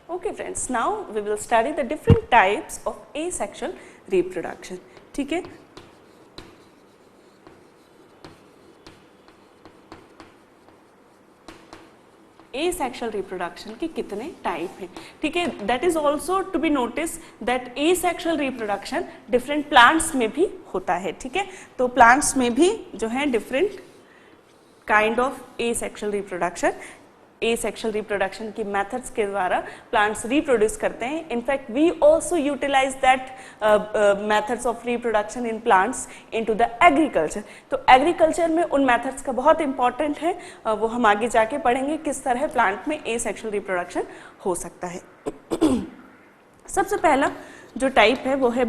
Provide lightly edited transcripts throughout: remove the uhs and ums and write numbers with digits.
Okay friends, now we will study the different types of asexual reproduction. ठीक है, asexual reproduction के कितने type हैं. ठीक है, that is also to be noticed that asexual reproduction different plants में भी होता है. ठीक है, तो plants में भी जो है different kind of asexual reproduction की मेथड्स के द्वारा प्लांट्स रिप्रोड्यूस करते हैं. In fact we also utilise that methods of reproduction in plants into the agriculture. तो एग्रीकल्चर में उन मेथड्स का बहुत इंपॉर्टेंट है, वो हम आगे जाके पढ़ेंगे किस तरह प्लांट में एसेक्सुअल रिप्रोडक्शन हो सकता है. सबसे पहला जो टाइप है वो है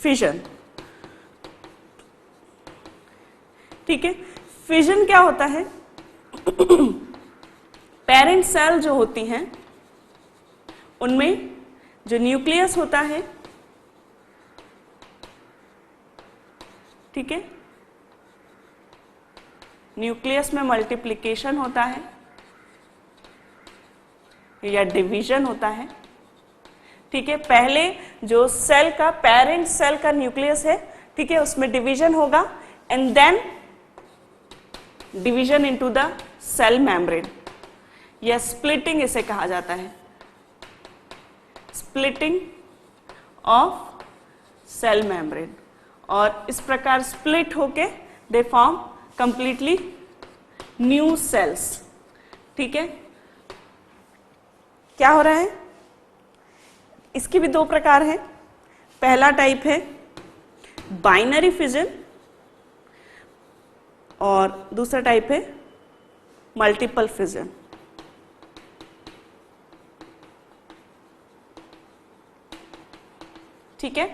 फिजन. ठीक है, फिजन क्या होता है? पेरेंट सेल जो होती हैं उनमें जो न्यूक्लियस होता है, ठीक है, न्यूक्लियस में मल्टीप्लिकेशन होता है या डिवीजन होता है. ठीक है, पहले जो सेल का पेरेंट सेल का न्यूक्लियस है, ठीक है, उसमें डिवीजन होगा and then division into the cell membrane या स्प्लिटिंग इसे कहा जाता है. स्प्लिटिंग ऑफ सेल मेम्ब्रेन, और इस प्रकार स्प्लिट होके they form completely new sales. ठीक है, क्या हो रहा है? इसकी भी दो प्रकार है. पहला टाइप है बाइनरी फिजन और दूसरा टाइप है मल्टीपल फिजन. ठीक है,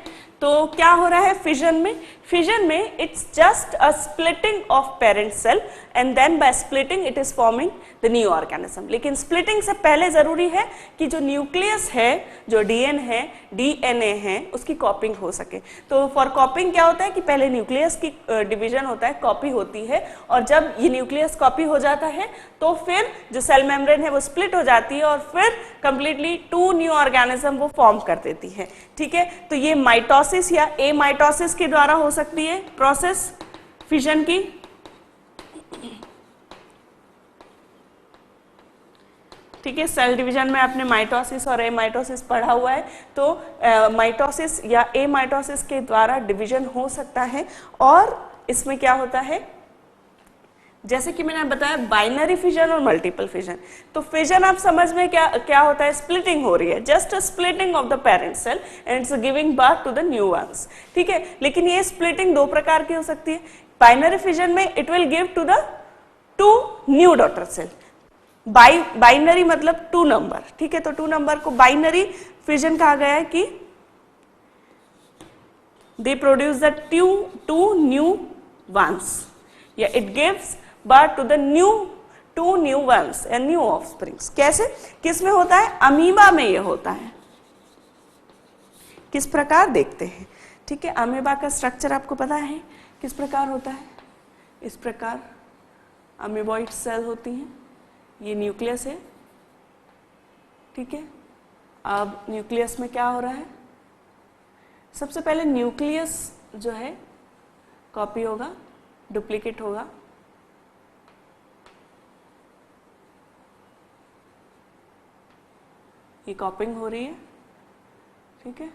तो क्या हो रहा है फिजन में? फिजन में it's just a splitting of parent cell and then by splitting it is forming the new organism. लेकिन स्प्लिटिंग से पहले जरूरी है कि जो न्यूक्लियस है, जो डीएनए है, उसकी कॉपिंग हो सके. तो फॉर कॉपिंग क्या होता है कि पहले न्यूक्लियस की डिवीजन होता है, कॉपी होती है, और जब ये न्यूक्लियस कॉपी हो जाता है तो फिर जो सेल मेम्ब्रेन है वो स्प्लिट हो जाती है और फिर कंप्लीटली टू न्यू ऑर्गेनिज्म वो फॉर्म कर देती है. ठीक है, तो ये माइटोसिस या एमाइटोसिस के द्वारा हो सकती है प्रोसेस फिजन की. ठीक है, सेल डिवीजन में आपने माइटोसिस और एमाइटोसिस पढ़ा हुआ है. तो माइटोसिस या एमाइटोसिस के द्वारा डिवीजन हो सकता है. और इसमें क्या होता है, जैसे कि मैंने बताया बाइनरी फिजन और मल्टीपल फिजन. तो फिजन आप समझ में क्या होता है? स्प्लिटिंग हो रही है, just a splitting of the parent cell and it's giving birth to the new ones. ठीक है, लेकिन ये स्प्लिटिंग दो प्रकार की हो सकती है. बाइनरी फिजन में it will give to the two new daughter cell. Binary मतलब टू नंबर. ठीक है, तो टू नंबर को बाइनरी फिजन कहा गया है कि they produce the two new ones या it gives birth to the two new ones and new offsprings. कैसे? किस में होता है? अमीबा में ये होता है. किस प्रकार देखते हैं? ठीक है, अमीबा का स्ट्रक्चर आपको पता है किस प्रकार होता है? इस प्रकार अमीबॉइड सेल होती हैं. ये न्यूक्लियस है. ठीक है, अब न्यूक्लियस में क्या हो रहा है? सबसे पहले न्यूक्लियस जो है कॉपी होगा, डुप्लीकेट होगा. ये कॉपिंग हो रही है. ठीक है,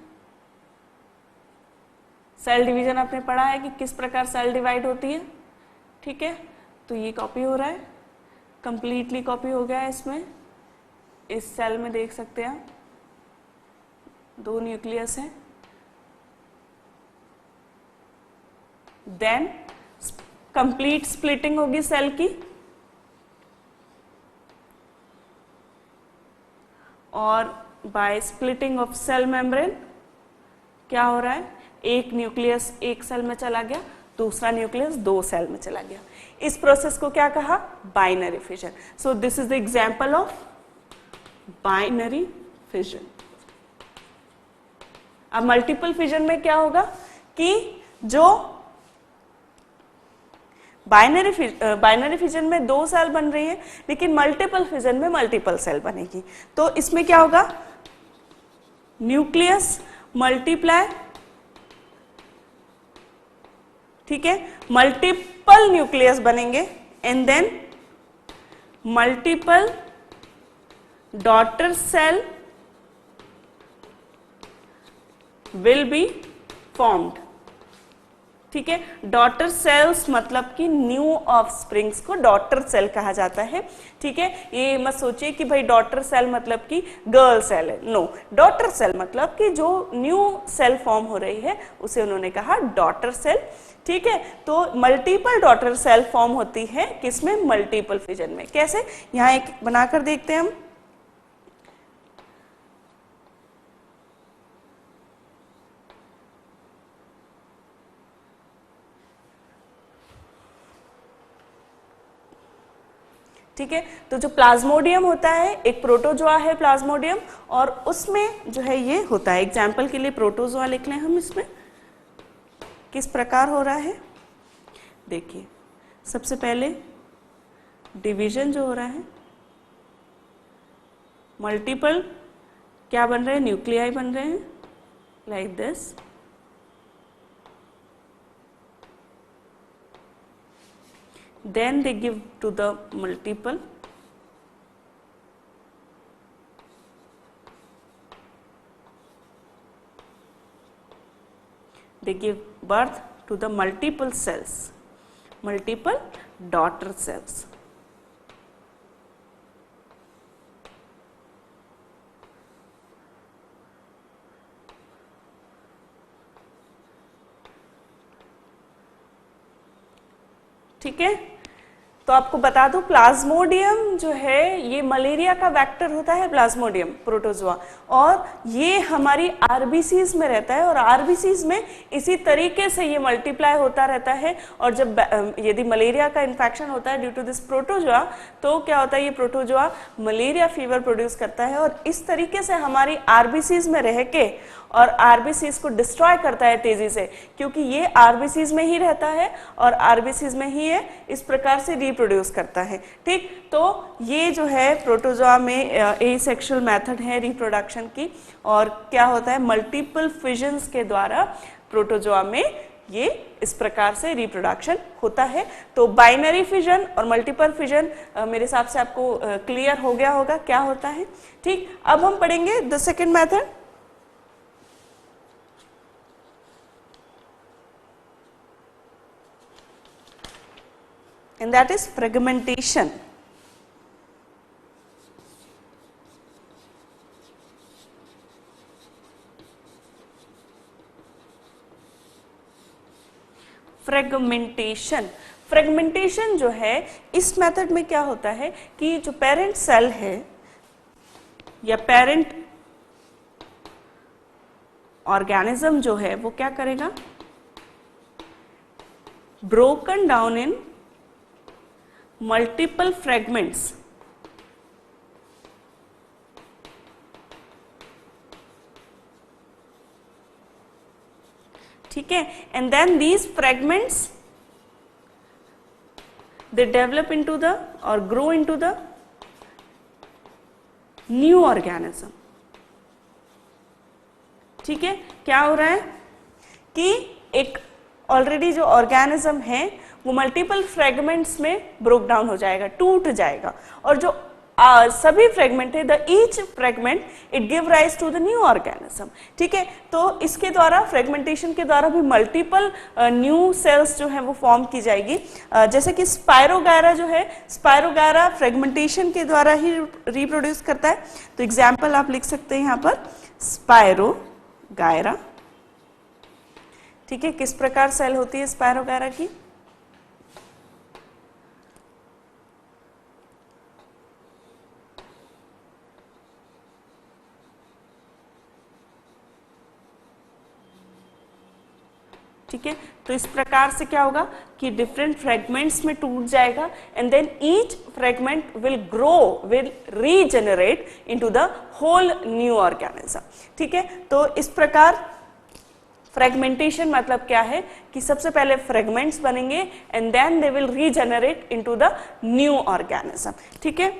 सेल डिवीजन आपने पढ़ा है कि किस प्रकार सेल डिवाइड होती है. ठीक है, तो ये कॉपी हो रहा है, कंप्लीटली कॉपी हो गया है. इसमें इस सेल में देख सकते हैं आप दो न्यूक्लियस हैं. देन कंप्लीट स्प्लिटिंग होगी सेल की, और by splitting of cell membrane क्या हो रहा है? एक न्यूक्लियस एक सेल में चला गया, दूसरा न्यूक्लियस दो सेल में चला गया. इस प्रोसेस को क्या कहा? Binary fission. So this is the example of binary fission. अब मल्टीपल फिजन में क्या होगा कि जो बाइनरी फिजन में 2 सेल बन रही है, लेकिन मल्टीपल फिजन में मल्टीपल सेल बनेगी। तो इसमें क्या होगा, न्यूक्लियस मल्टीप्लाई, ठीक है, मल्टीपल न्यूक्लियस बनेंगे and then multiple daughter cell will be formed, ठीक है। डॉटर सेल्स मतलब कि न्यू ऑफस्प्रिंग्स को डॉटर सेल कहा जाता है, ठीक है। ये मत सोचिए कि भाई डॉटर सेल मतलब कि गर्ल सेल है, नो, डॉटर सेल मतलब कि जो न्यू सेल फॉर्म हो रही है उसे उन्होंने कहा डॉटर सेल, ठीक है। तो मल्टीपल डॉटर सेल फॉर्म होती है किसमें, मल्टीपल फिजन में। कैसे, यहां एक बनाकर देखते हैं हम। ठीक है, तो जो प्लाज्मोडियम होता है, एक प्रोटोजोआ है प्लाज्मोडियम, और उसमें जो है ये होता है, एग्जाम्पल के लिए प्रोटोजोआ लिख लें हम। इसमें किस प्रकार हो रहा है, देखिए, सबसे पहले डिवीजन जो हो रहा है, मल्टीपल क्या बन रहे हैं, न्यूक्लियाई बन रहे हैं, like this. Then they give to the multiple, they give birth to the multiple cells, multiple daughter cells, ठीक है। तो आपको बता दूं, प्लाज्मोडियम जो है ये मलेरिया का वेक्टर होता है, प्लाज्मोडियम प्रोटोजोआ, और ये हमारी आरबीसीज में रहता है, और आरबीसीज में इसी तरीके से ये मल्टीप्लाई होता रहता है। और जब यदि मलेरिया का इन्फेक्शन होता है ड्यू टू दिस प्रोटोजोआ, तो क्या होता है, ये प्रोटोजोआ मलेरिया फीवर प्रोड्यूस करता है, और इस तरीके से हमारी आरबीसीज में रह के और आरबीसीज को डिस्ट्रॉय करता है तेजी से, क्योंकि ये आरबीसीज में ही रहता है और आरबीसीज में ही ये इस प्रकार से रिप्रोड्यूस करता है, ठीक। तो ये जो है प्रोटोजोआ में एसेक्सुअल मेथड है रिप्रोडक्शन की, और क्या होता है, मल्टीपल फिजन्स के द्वारा प्रोटोजोआ में ये इस प्रकार से रिप्रोडक्शन होता है। तो बाइनरी फिजन और मल्टीपल फिजन मेरे हिसाब से आपको क्लियर हो गया होगा क्या होता है, ठीक। अब हम पढ़ेंगे the second method, and that is fragmentation. Fragmentation जो है, इस मेथड में क्या होता है कि जो पेरेंट सेल है या पेरेंट ऑर्गेनिज्म जो है वो क्या करेगा, broken down in multiple fragments, ठीक है, and then these fragments they develop into the और grow into the new organism, ठीक है। क्या हो रहा है कि एक ऑलरेडी जो ऑर्गेनिज्म है वो मल्टीपल फ्रेगमेंट्स में ब्रोक डाउन हो जाएगा, टूट जाएगा, और जो सभी फ्रेगमेंट है, the each fragment it give rise to the new organism, ठीक है। तो इसके द्वारा, फ्रेगमेंटेशन के द्वारा भी मल्टीपल न्यू सेल्स जो है वो फॉर्म की जाएगी। जैसे कि स्पायरोगायरा जो है, स्पायरोगायरा फ्रेगमेंटेशन के द्वारा ही रिप्रोड्यूस करता है। तो एग्जाम्पल आप लिख सकते हैं यहाँ पर, स्पायरोगायरा, ठीक है। किस प्रकार सेल होती है स्पायरोगायरा की, ठीक है। तो इस प्रकार से क्या होगा कि डिफरेंट फ्रेगमेंट्स में टूट जाएगा, and then each fragment will grow, will regenerate into the whole new organism, ठीक है। तो इस प्रकार फ्रेगमेंटेशन मतलब क्या है कि सबसे पहले फ्रेगमेंट्स बनेंगे and then they will regenerate into the new organism, ठीक है।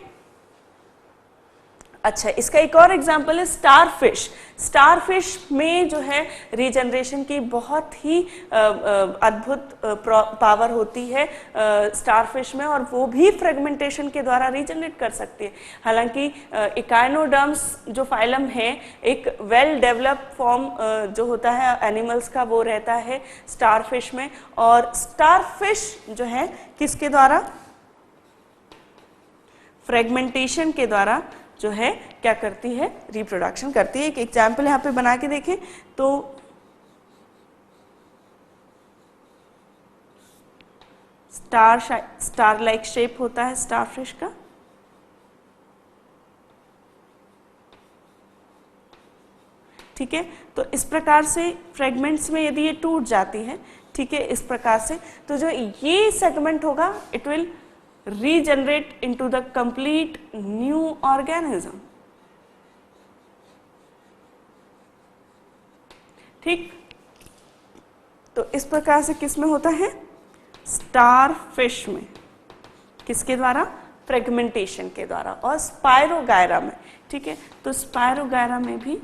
अच्छा, इसका एक और एग्जाम्पल है स्टारफिश। स्टारफिश में जो है रीजनरेशन की बहुत ही अद्भुत पावर होती है स्टारफिश में, और वो भी फ्रेगमेंटेशन के द्वारा रीजनरेट कर सकती है। हालांकि इकाइनोडर्म्स जो फाइलम है, एक वेल डेवलप्ड फॉर्म जो होता है एनिमल्स का, वो रहता है स्टारफिश में। और स्टारफिश जो है किसके द्वारा, फ्रेगमेंटेशन के द्वारा जो है क्या करती है, रिप्रोडक्शन करती है। एक एग्जाम्पल यहाँ पे बना के देखें तो स्टार लाइक शेप होता है स्टारफिश का, ठीक है। तो इस प्रकार से फ्रेगमेंट्स में यदि ये टूट जाती है, ठीक है, इस प्रकार से, तो जो ये सेगमेंट होगा it will regenerate into the complete new organism, ठीक। तो इस प्रकार से किस में होता है, स्टारफिश में, किसके द्वारा, फ्रेगमेंटेशन के द्वारा। और स्पायरोगायरा में, ठीक है, तो स्पायरोगायरा में भी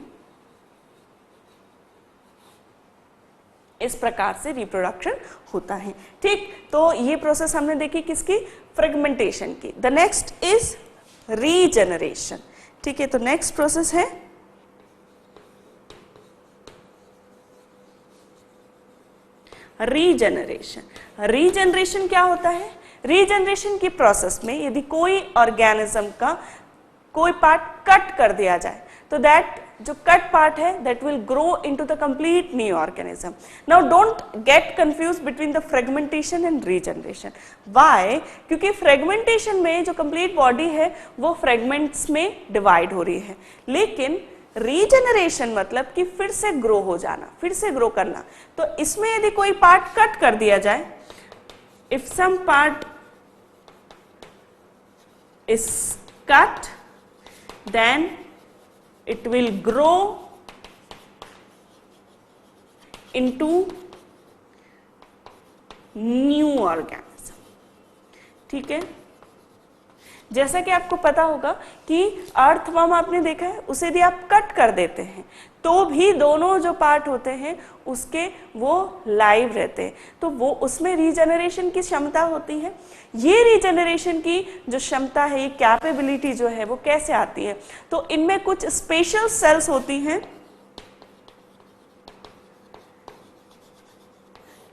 इस प्रकार से रिप्रोडक्शन होता है, ठीक। तो ये प्रोसेस हमने देखी किसकी, फ्रेगमेंटेशन की। द नेक्स्ट इज रीजनरेशन, ठीक है। तो नेक्स्ट प्रोसेस है रीजनरेशन। रीजनरेशन क्या होता है, रीजनरेशन की प्रोसेस में यदि कोई ऑर्गेनिज्म का कोई पार्ट कट कर दिया जाए तो दैट जो कट पार्ट है that will grow into the complete new organism. Now don't get confuse between the fragmentation and regeneration. Why? क्योंकि फ्रेगमेंटेशन में जो कंप्लीट बॉडी है वो फ्रेगमेंट्स में डिवाइड हो रही है, लेकिन रीजनरेशन मतलब कि फिर से ग्रो हो जाना, फिर से ग्रो करना। तो इसमें यदि कोई पार्ट कट कर दिया जाए, if some part is cut, then it will grow into new organism, ठीक है। जैसा कि आपको पता होगा कि अर्थवर्म आपने देखा है, उसे यदि आप कट कर देते हैं तो भी दोनों जो पार्ट होते हैं उसके वो लाइव रहते हैं, तो वो उसमें रीजनरेशन की क्षमता होती है। ये रीजनरेशन की जो क्षमता है, ये कैपेबिलिटी जो है वो कैसे आती है, तो इनमें कुछ स्पेशल सेल्स होती हैं,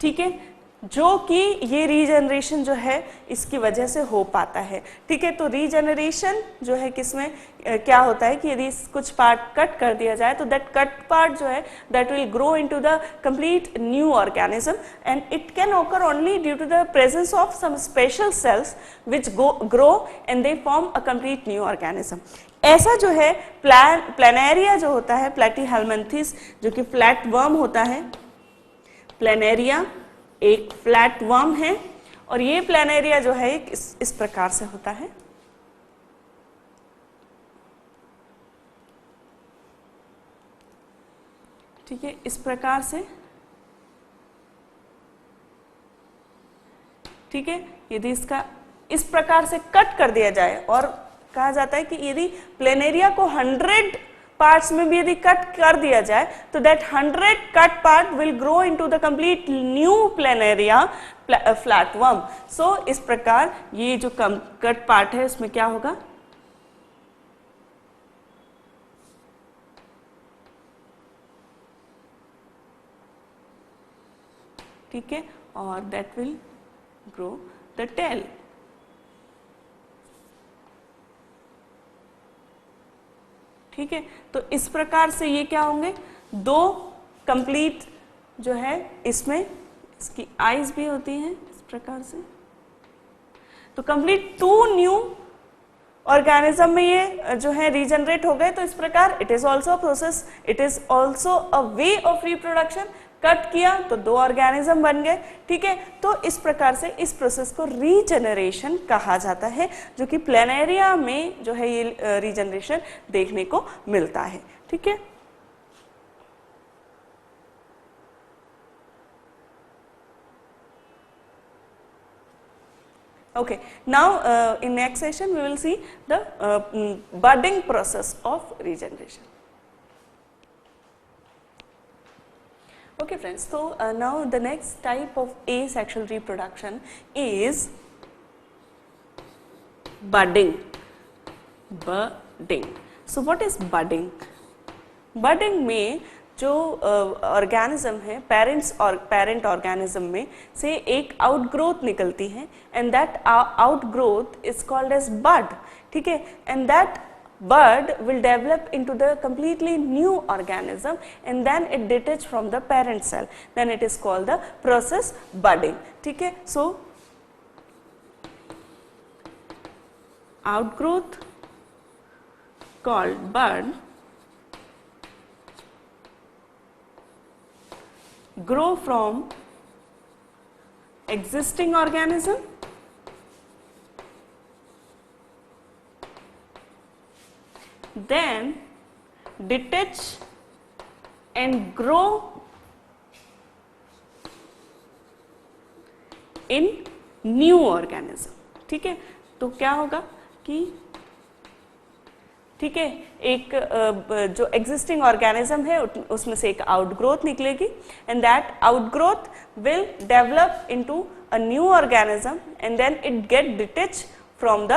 ठीक है, जो कि ये रीजनरेशन जो है इसकी वजह से हो पाता है, ठीक है। तो रीजनरेशन जो है किसमें क्या होता है कि यदि कुछ पार्ट कट कर दिया जाए तो दैट कट पार्ट जो है that will grow into the complete new organism and it can occur only due to the presence of some special cells which grow and they form a complete new organism. ऐसा जो है planaria जो होता है, Platyhelminthes जो कि flat worm होता है, प्लेनेरिया एक फ्लैट वर्म है और ये प्लेनेरिया जो है इस प्रकार से होता है, ठीक है, इस प्रकार से, ठीक है। यदि इसका इस प्रकार से कट कर दिया जाए, और कहा जाता है कि यदि प्लेनेरिया को 100 पार्ट्स में भी यदि कट कर दिया जाए तो that 100 cut part will grow into the complete new planaria flat worm. So इस प्रकार ये जो कट पार्ट है उसमें क्या होगा, ठीक है, और that will grow the tail, ठीक है। तो इस प्रकार से ये क्या होंगे, दो कंप्लीट जो है, इसमें इसकी आईज भी होती हैं इस प्रकार से, तो कंप्लीट 2 न्यू ऑर्गेनिज्म में ये जो है रीजनरेट हो गए। तो इस प्रकार it is also a process, it is also a way of reproduction. Cut किया तो 2 ऑर्गेनिज्म बन गए, ठीक है। तो इस प्रकार से इस प्रोसेस को रीजनरेशन कहा जाता है, जो कि प्लेनेरिया में जो है ये रीजनरेशन देखने को मिलता है, ठीक है। Okay, now in next session we will see the budding process of regeneration. Okay friends, so now the next type of asexual reproduction is budding. Budding. So what is budding? Budding में जो organism है parent organism में से एक outgrowth निकलती है and that outgrowth is called as bud, ठीक है, and that bud will develop into the completely new organism and then it detach from the parent cell, then it is called the process budding, ठीक है. So outgrowth called bud grow from existing organism then detach and grow in new organism, ठीक है. तो क्या होगा कि ठीक है एक जो एग्जिस्टिंग ऑर्गेनिज्म है उसमें से एक आउटग्रोथ निकलेगी and that outgrowth will develop into a new organism and then it get detach from the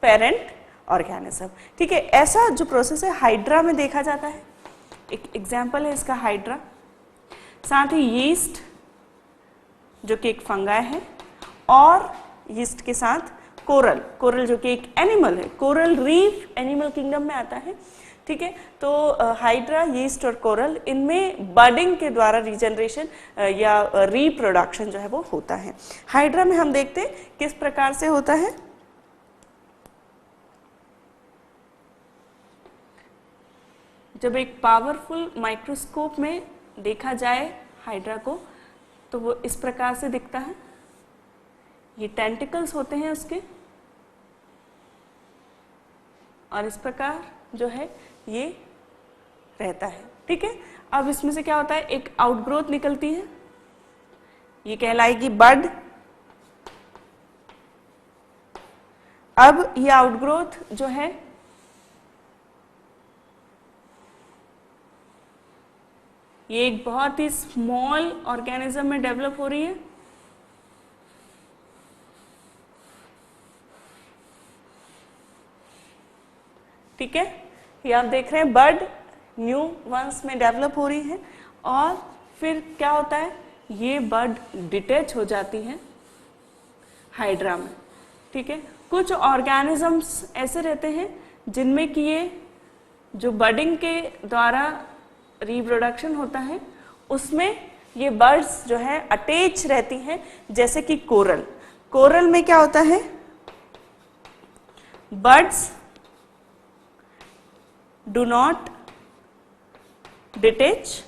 parent organism, ठीक है. ऐसा जो प्रोसेस है हाइड्रा में देखा जाता है. एक एग्जाम्पल है इसका हाइड्रा. साथ ही यीस्ट जो कि एक फंगाई है और यीस्ट के साथ कोरल जो कि एक एनिमल है, कोरल रीफ एनिमल किंगडम में आता है, ठीक है. तो हाइड्रा, यीस्ट और कोरल इनमें बडिंग के द्वारा रीजनरेशन या रिप्रोडक्शन जो है वो होता है. हाइड्रा में हम देखते हैं किस प्रकार से होता है. जब एक पावरफुल माइक्रोस्कोप में देखा जाए हाइड्रा को तो वो इस प्रकार से दिखता है. ये टेंटिकल्स होते हैं उसके और इस प्रकार जो है ये रहता है, ठीक है. अब इसमें से क्या होता है, एक आउटग्रोथ निकलती है, ये कहलाएगी बड. अब ये आउटग्रोथ जो है ये एक बहुत ही स्मॉल ऑर्गेनिज्म में डेवलप हो रही है. ठीक है, ये आप देख रहे हैं बड न्यू वंस में डेवलप हो रही है और फिर क्या होता है ये बड डिटैच हो जाती है हाइड्रा में, ठीक है. कुछ ऑर्गेनिजम्स ऐसे रहते हैं जिनमें कि ये जो बडिंग के द्वारा रिप्रोडक्शन होता है उसमें ये बर्ड्स जो है अटैच रहती हैं, जैसे कि कोरल में क्या होता है बर्ड्स डू नॉट डिटैच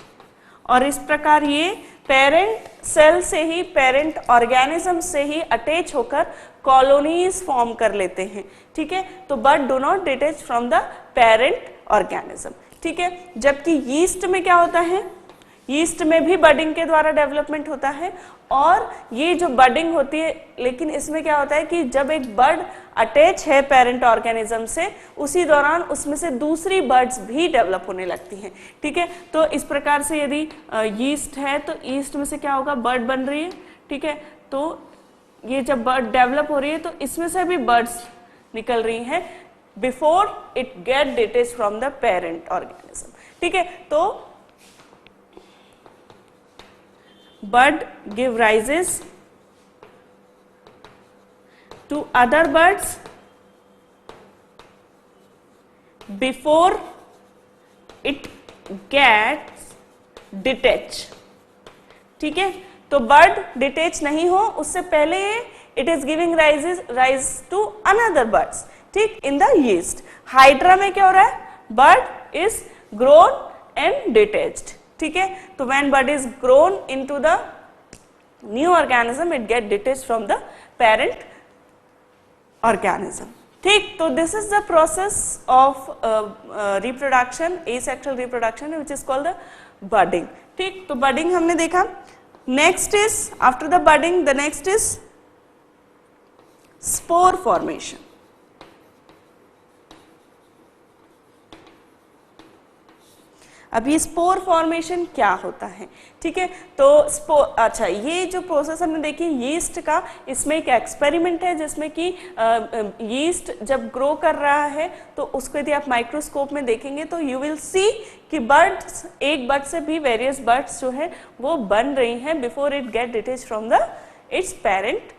और इस प्रकार ये पेरेंट सेल से ही पेरेंट ऑर्गेनिज्म से ही अटैच होकर कॉलोनीज फॉर्म कर लेते हैं, ठीक है. तो bird do not detach from the parent organism, ठीक है. जबकि यीस्ट में क्या होता है, यीस्ट में भी बडिंग के द्वारा डेवलपमेंट होता है और ये जो बडिंग होती है लेकिन इसमें क्या होता है कि जब एक बर्ड अटैच है पेरेंट ऑर्गेनिज्म से उसी दौरान उसमें से दूसरी बर्ड्स भी डेवलप होने लगती हैं, ठीक है. तो इस प्रकार से यदि यीस्ट है तो यीस्ट में से क्या होगा बर्ड बन रही है, ठीक है. तो ये जब बर्ड डेवलप हो रही है तो इसमें से भी बर्ड्स निकल रही हैं before it get detach from the parent organism, ठीक है. तो bud give rises to other birds before it gets detached, ठीक है. तो बर्ड डिटैच नहीं हो उससे पहले it is giving rise to another buds, ठीक. इन द यीस्ट हाइड्रा में क्या हो रहा है bird is grown and detached, ठीक है. तो when bird is grown into the new organism it get detached from the parent organism, ठीक. तो this is the process of reproduction, asexual reproduction which is called the budding, ठीक. तो budding हमने देखा. Next is after the budding the next is spore formation. अब ये spore formation क्या होता है, ठीक है। तो अच्छा, ये जो प्रोसेस हमने देखी यीस्ट का, इसमें एक एक्सपेरिमेंट है जिसमें कि यीस्ट जब ग्रो कर रहा है तो उसको यदि आप माइक्रोस्कोप में देखेंगे तो यू विल सी कि बर्ड्स, एक बर्ड से भी वेरियस बर्ड्स जो है वो बन रही हैं before it get detach from the its parent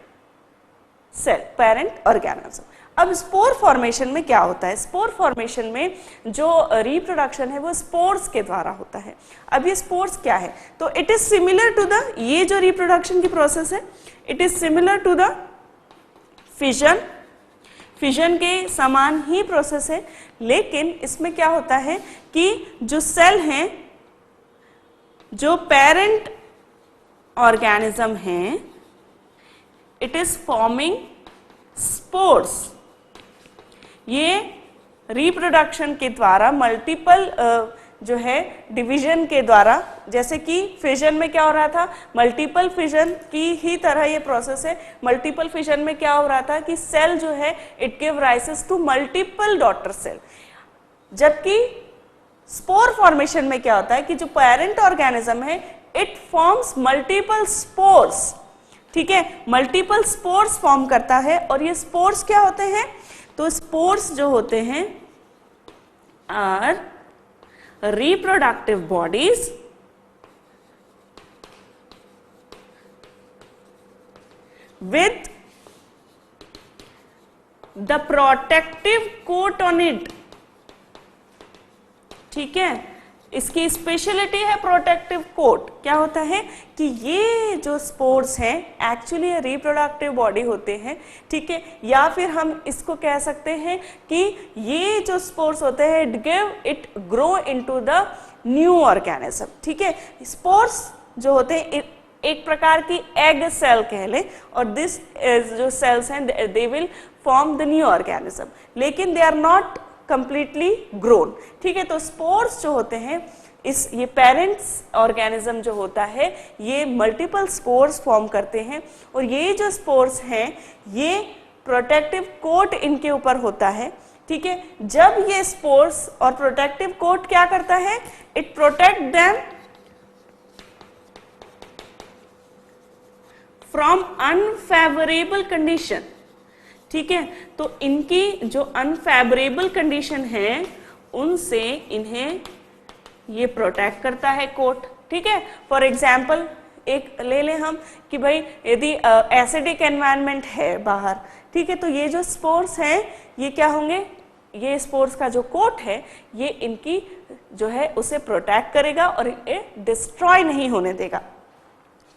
cell, parent organism. अब स्पोर फॉर्मेशन में क्या होता है? स्पोर फॉर्मेशन में जो रिप्रोडक्शन है वो स्पोर्स के द्वारा होता है। अब ये स्पोर्स क्या है? तो it is similar to the, ये जो रिप्रोडक्शन की प्रोसेस है it is similar to the fission, fission के समान ही प्रोसेस है, लेकिन इसमें क्या होता है कि जो सेल हैं, जो पेरेंट ऑर्गेनिज्म हैं, इट इज फॉर्मिंग स्पोर्स। ये रिप्रोडक्शन के द्वारा मल्टीपल जो है डिवीजन के द्वारा, जैसे कि फिजन में क्या हो रहा था, मल्टीपल फिजन की ही तरह ये प्रोसेस है। मल्टीपल फिजन में क्या हो रहा था कि सेल जो है it give rises to multiple daughter cell, जबकि स्पोर फॉर्मेशन में क्या होता है कि जो पेरेंट ऑर्गेनिज्म है इट फॉर्म्स मल्टीपल स्पोर्स, ठीक है, मल्टीपल स्पोर्स फॉर्म करता है। और ये स्पोर्स क्या होते हैं? तो स्पोर्स जो होते हैं are reproductive bodies with the protective coat on it, ठीक है। इसकी स्पेशलिटी है प्रोटेक्टिव कोट। क्या होता है कि ये जो स्पोर्स हैं एक्चुअली रिप्रोडक्टिव बॉडी होते हैं, ठीक है, या फिर हम इसको कह सकते हैं कि ये जो स्पोर्स होते हैं it give it grow into the new organism, ठीक है। स्पोर्स जो होते हैं एक प्रकार की एग सेल कह ले, और दिस जो सेल्स हैं they will form the new organism, लेकिन they are not completely grown, ठीक है। तो स्पोर्स जो होते हैं, इस ये पेरेंट्स ऑर्गेनिज्म जो होता है ये मल्टीपल स्पोर्स फॉर्म करते हैं, और ये जो स्पोर्स हैं ये प्रोटेक्टिव कोट इनके ऊपर होता है, ठीक है। जब ये स्पोर्स और प्रोटेक्टिव कोट क्या करता है, it protect them from unfavourable condition, ठीक है। तो इनकी जो अनफेवरेबल कंडीशन है उनसे इन्हें ये प्रोटेक्ट करता है कोट, ठीक है। फॉर एग्जाम्पल एक ले लें हम कि भाई यदि एसिडिक एनवायरनमेंट है बाहर, ठीक है, तो ये जो स्पोर्स हैं ये क्या होंगे, ये स्पोर्स का जो कोट है ये इनकी जो है उसे प्रोटेक्ट करेगा और ये डिस्ट्रॉय नहीं होने देगा,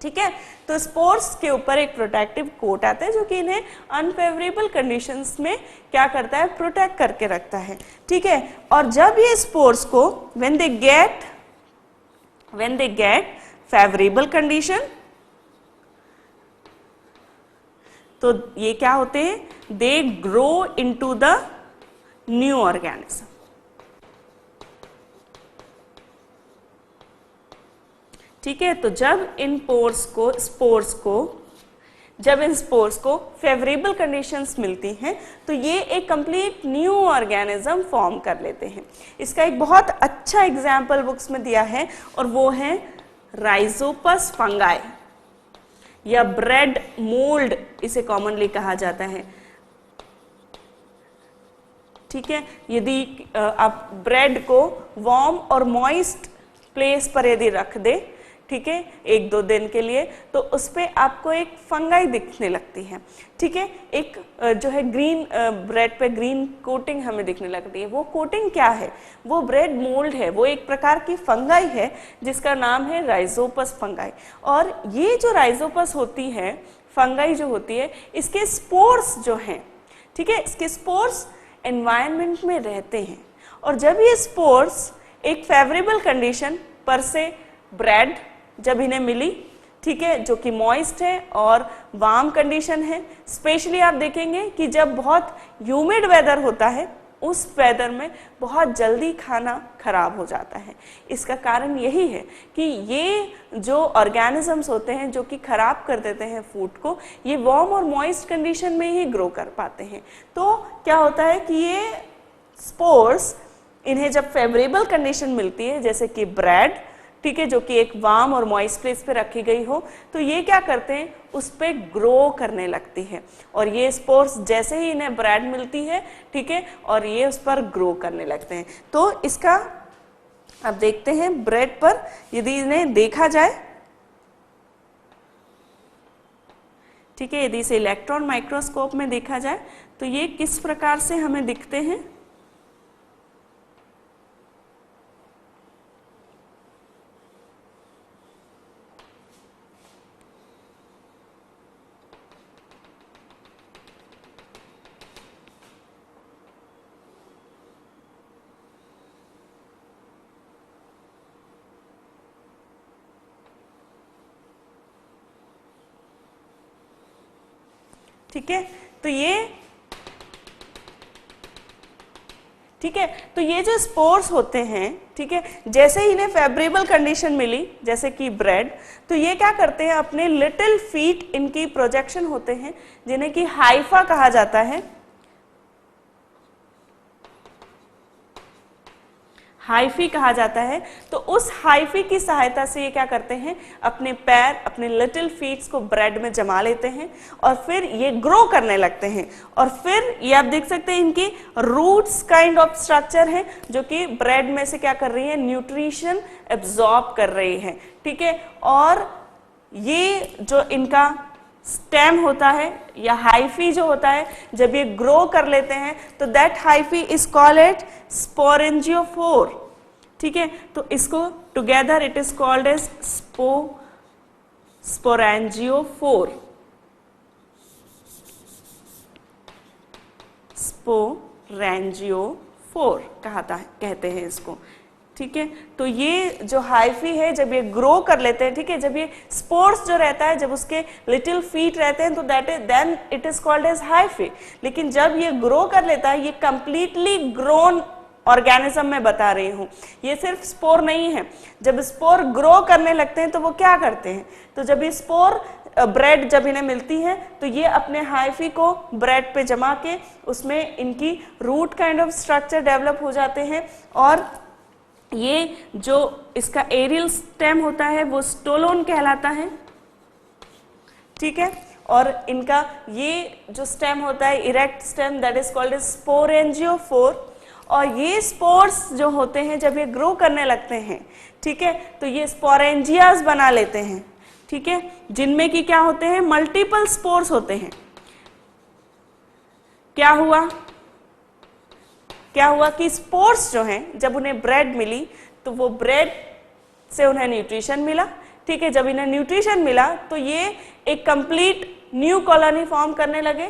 ठीक है। तो स्पोर्स के ऊपर एक प्रोटेक्टिव कोट आता है जो कि इन्हें अनफेवरेबल कंडीशंस में क्या करता है, प्रोटेक्ट करके रखता है, ठीक है। और जब ये स्पोर्स को when they get favourable condition, तो ये क्या होते हैं, they grow into the new organism, ठीक है। तो जब इन स्पोर्स को फेवरेबल कंडीशंस मिलती हैं तो ये एक कंप्लीट न्यू ऑर्गेनिज्म फॉर्म कर लेते हैं। इसका एक बहुत अच्छा एग्जाम्पल बुक्स में दिया है और वो है राइजोपस फंगाई या ब्रेड मोल्ड, इसे कॉमनली कहा जाता है, ठीक है। यदि आप ब्रेड को वार्म और मॉइस्ट प्लेस पर यदि रख दे, ठीक है, 1-2 दिन के लिए, तो उस पर आपको एक फंगाई दिखने लगती है, ठीक है। एक जो है ग्रीन ब्रेड पे ग्रीन कोटिंग हमें दिखने लगती है। वो कोटिंग क्या है, वो ब्रेड मोल्ड है, वो एक प्रकार की फंगाई है जिसका नाम है राइजोपस फंगाई। और ये जो राइजोपस होती है, फंगाई जो होती है, इसके स्पोर्स जो हैं, ठीक है, इसके स्पोर्स एनवायरनमेंट में रहते हैं, और जब ये स्पोर्स एक फेवरेबल कंडीशन पर से ब्रेड जब इन्हें मिली, ठीक है, जो कि मॉइस्ट है और वार्म कंडीशन है, स्पेशली आप देखेंगे कि जब बहुत ह्यूमिड वेदर होता है उस वेदर में बहुत जल्दी खाना खराब हो जाता है। इसका कारण यही है कि ये जो ऑर्गेनिजम्स होते हैं जो कि खराब कर देते हैं फूड को, ये वार्म और मॉइस्ट कंडीशन में ही ग्रो कर पाते हैं। तो क्या होता है कि ये स्पोर्स, इन्हें जब फेवरेबल कंडीशन मिलती है, जैसे कि ब्रेड, ठीक है, जो कि एक वार्म और मॉइस्ट प्लेस पे रखी गई हो, तो ये क्या करते हैं, उस पे ग्रो करने लगती है। और ये स्पोर्स जैसे ही इन्हें ब्रेड मिलती है, ठीक है, और ये उस पर ग्रो करने लगते हैं। तो इसका अब देखते हैं ब्रेड पर यदि इन्हें देखा जाए, ठीक है, यदि इसे इलेक्ट्रॉन माइक्रोस्कोप में देखा जाए तो ये किस प्रकार से हमें दिखते हैं। ठीक है, तो ये जो स्पोर्स होते हैं, ठीक है, जैसे ही इन्हें फेवरेबल कंडीशन मिली, जैसे कि ब्रेड, तो ये क्या करते हैं, अपने लिटिल फीट, इनकी प्रोजेक्शन होते हैं जिन्हें कि हाइफा कहा जाता है, हाइफी कहा जाता है। तो उस हाइफी की सहायता से ये क्या करते हैं, अपने पैर, अपने लिटिल फीट्स को ब्रेड में जमा लेते हैं और फिर ये ग्रो करने लगते हैं। और फिर ये आप देख सकते हैं इनकी रूट्स काइंड ऑफ स्ट्रक्चर है जो कि ब्रेड में से क्या कर रही है, न्यूट्रिशन एब्जॉर्ब कर रही है, ठीक है। और ये जो इनका स्टेम होता है या हाइफी जो होता है, जब ये ग्रो कर लेते हैं तो that hyphae is called at sporangiophore, ठीक है। तो इसको together it is called as sporangiophore, sporangiophore कहते हैं इसको, ठीक है। तो ये जो हाइफी है जब ये ग्रो कर लेते हैं, ठीक है, जब ये स्पोर्स जो रहता है, जब उसके लिटिल फीट रहते हैं तो then it is called as hyphae. लेकिन जब ये ग्रो कर लेता है, ये कंप्लीटली ग्रोन ऑर्गेनिज्म में बता रही हूँ, ये सिर्फ स्पोर नहीं है। जब स्पोर ग्रो करने लगते हैं तो वो क्या करते हैं, तो जब ये स्पोर ब्रेड जब इन्हें मिलती है तो ये अपने हाइफी को ब्रेड पे जमा के उसमें इनकी root kind of structure develop हो जाते हैं। और ये जो इसका एरियल स्टेम होता है वो स्टोलोन कहलाता है, ठीक है। और इनका ये जो स्टेम होता है erect stem, that is called as sporangiophore. और ये स्पोर्स जो होते हैं जब ये ग्रो करने लगते हैं, ठीक है, तो ये स्पोरेंजियाज बना लेते हैं, ठीक है, जिनमें कि क्या होते हैं, मल्टीपल स्पोर्स होते हैं। क्या हुआ कि स्पोर्स जो हैं, जब उन्हें ब्रेड मिली तो वो ब्रेड से उन्हें न्यूट्रिशन मिला, ठीक है। जब इन्हें न्यूट्रिशन मिला तो ये एक कंप्लीट न्यू कॉलोनी फॉर्म करने लगे,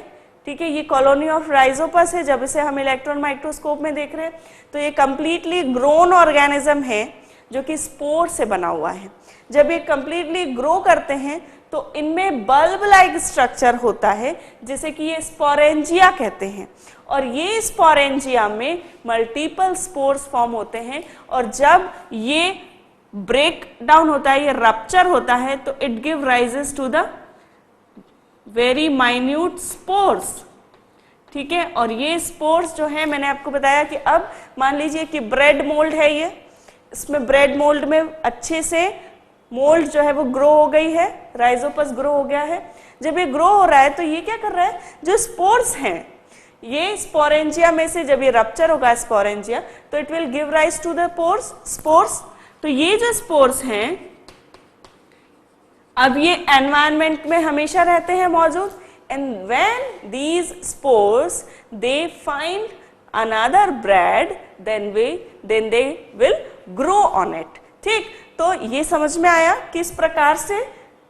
ठीक है। ये कॉलोनी ऑफ राइजोपस है, जब इसे हम इलेक्ट्रॉन माइक्रोस्कोप में देख रहे हैं तो ये कंप्लीटली ग्रोन ऑर्गेनिज्म है जो कि स्पोर से बना हुआ है। जब ये कंप्लीटली ग्रो करते हैं तो इनमें बल्ब लाइक स्ट्रक्चर होता है जिसे कि ये स्पोरेंजिया कहते हैं। और ये स्पोरेंजिया में मल्टीपल स्पोर्स फॉर्म होते हैं और जब ये ब्रेक डाउन होता है, ये रप्चर होता है, तो it give rises to the very minute spores, ठीक है। और ये स्पोर्स जो है, मैंने आपको बताया कि अब मान लीजिए कि ब्रेड मोल्ड है, ये इसमें ब्रेड मोल्ड में अच्छे से मोल्ड जो है वो ग्रो हो गई है, राइजोपस ग्रो हो गया है। जब ये ग्रो हो रहा है तो ये क्या कर रहा है, जो स्पोर्स हैं ये स्पोरेंजिया में से जब ये रप्चर होगा स्पोरेंजिया, तो it will give rise to the spores. तो ये जो स्पोर्स हैं अब ये एनवायरनमेंट में हमेशा रहते हैं मौजूद, and when these spores they find another bread then they will grow on it, ठीक। तो ये समझ में आया किस प्रकार से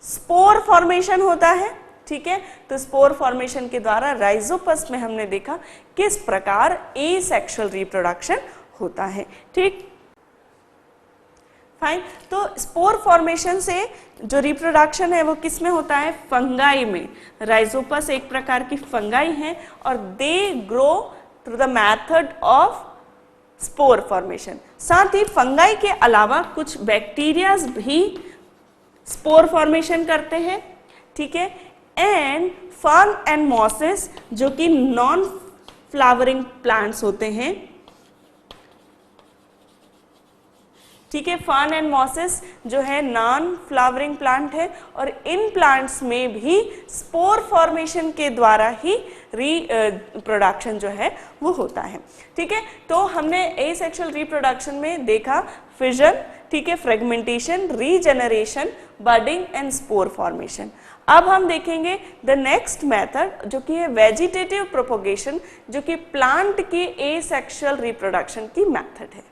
स्पोर फॉर्मेशन होता है, ठीक है। तो स्पोर फॉर्मेशन के द्वारा राइजोपस में हमने देखा किस प्रकार एसेक्सुअल रिप्रोडक्शन होता है, ठीक, फाइन। तो स्पोर फॉर्मेशन से जो रिप्रोडक्शन है वो किस में होता है, फंगाई में। राइजोपस एक प्रकार की फंगाई है और they grow through the method of spore formation. साथ ही फंगाई के अलावा कुछ बैक्टीरियाज भी स्पोर फॉर्मेशन करते हैं, ठीक है। एंड फर्न एंड मॉसेस जो कि नॉन फ्लावरिंग प्लांट्स होते हैं, ठीक है। फर्न एंड मॉसेस जो है नॉन फ्लावरिंग प्लांट है और इन प्लांट्स में भी स्पोर फॉर्मेशन के द्वारा ही रिप्रोडक्शन जो है वो होता है, ठीक है। तो हमने एसेक्सुअल रिप्रोडक्शन में देखा फिजन, ठीक है, fragmentation, regeneration, budding and spore formation. अब हम देखेंगे द नेक्स्ट मेथड जो कि है वेजिटेटिव प्रोपोगेशन, जो कि प्लांट की एसेक्सुअल रिप्रोडक्शन की मेथड है।